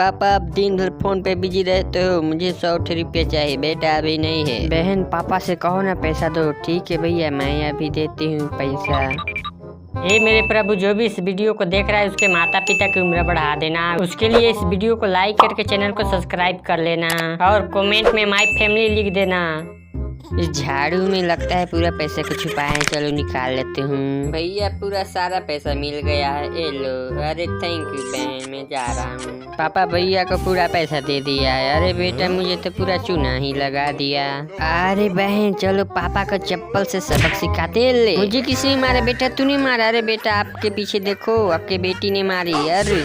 पापा आप दिन भर फोन पे बिजी रहते हो, मुझे 100 रुपये चाहिए बेटा, अभी नहीं है। बहन पापा से कहो ना पैसा दो। ठीक है भैया मैं अभी देती हूँ पैसा। हे मेरे प्रभु, जो भी इस वीडियो को देख रहा है उसके माता पिता की उम्र बढ़ा देना। उसके लिए इस वीडियो को लाइक करके चैनल को सब्सक्राइब कर लेना और कमेंट में माय फैमिली लिख देना। इस झाड़ू में लगता है पूरा पैसे को छुपाए, चलो निकाल लेते हूँ। भैया पूरा सारा पैसा मिल गया है, ये लो। अरे थैंक यू बहन, मैं जा रहा हूँ। पापा भैया को पूरा पैसा दे दिया है। अरे बेटा मुझे तो पूरा चूना ही लगा दिया। अरे बहन चलो पापा को चप्पल से सबक सिखाते ले। मुझे किसी ने मारा बेटा, तूने मारा? अरे बेटा आपके पीछे देखो, आपके बेटी ने मारी। अरे